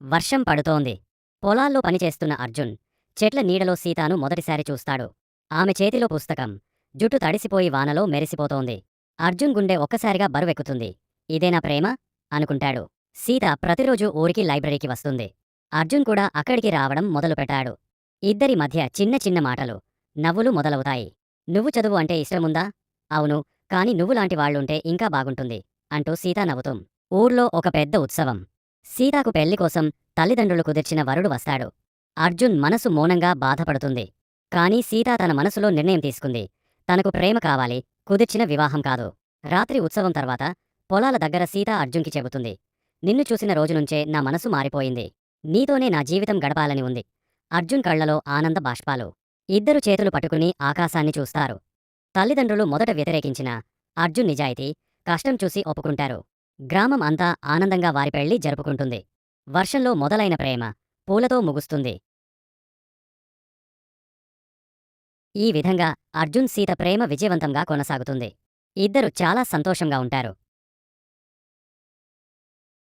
వర్షం పడుతోంది. పొలాల్లో పనిచేస్తున్న అర్జున్ చెట్ల నీడలో సీతాను మొదటిసారి చూస్తాడు. ఆమె చేతిలో పుస్తకం, జుట్టు తడిసిపోయి వానలో మెరిసిపోతోంది. అర్జున్ గుండె ఒక్కసారిగా బరువెక్కుతుంది. ఇదేనా ప్రేమ అనుకుంటాడు. సీత ప్రతిరోజూ ఊరికి లైబ్రరీకి వస్తుంది. అర్జున్ కూడా అక్కడికి రావడం మొదలుపెట్టాడు. ఇద్దరి మధ్య చిన్న చిన్న మాటలు, నవ్వులు మొదలవుతాయి. నువ్వు చదువు అంటే ఇష్టముందా? అవును, కాని నువ్వులాంటి వాళ్ళుంటే ఇంకా బాగుంటుంది అంటూ సీత నవ్వుతాం. ఊర్లో ఒక పెద్ద ఉత్సవం. సీతాకు పెళ్లి కోసం తల్లిదండ్రులు కుదిర్చిన వరుడు వస్తాడు. అర్జున్ మనసు మౌనంగా బాధపడుతుంది. కానీ సీత తన మనసులో నిర్ణయం తీసుకుంది. తనకు ప్రేమ కావాలి, కుదిర్చిన వివాహం కాదు. రాత్రి ఉత్సవం తర్వాత పొలాల దగ్గర సీత అర్జున్కి చెబుతుంది. నిన్ను చూసిన రోజునుంచే నా మనసు మారిపోయింది. నీతోనే నా జీవితం గడపాలని ఉంది. అర్జున్ కళ్లలో ఆనంద బాష్పాలు. ఇద్దరు చేతులు పట్టుకుని ఆకాశాన్ని చూస్తారు. తల్లిదండ్రులు మొదట వ్యతిరేకించినా అర్జున్ నిజాయితీ, కష్టం చూసి ఒప్పుకుంటారు. గ్రామం అంతా ఆనందంగా వారి పెళ్లి జరుపుకుంటుంది. వర్షంలో మొదలైన ప్రేమ పూలతో ముగుస్తుంది. ఈ విధంగా అర్జున్ సీత ప్రేమ విజయవంతంగా కొనసాగుతుంది. ఇద్దరు చాలా సంతోషంగా ఉంటారు.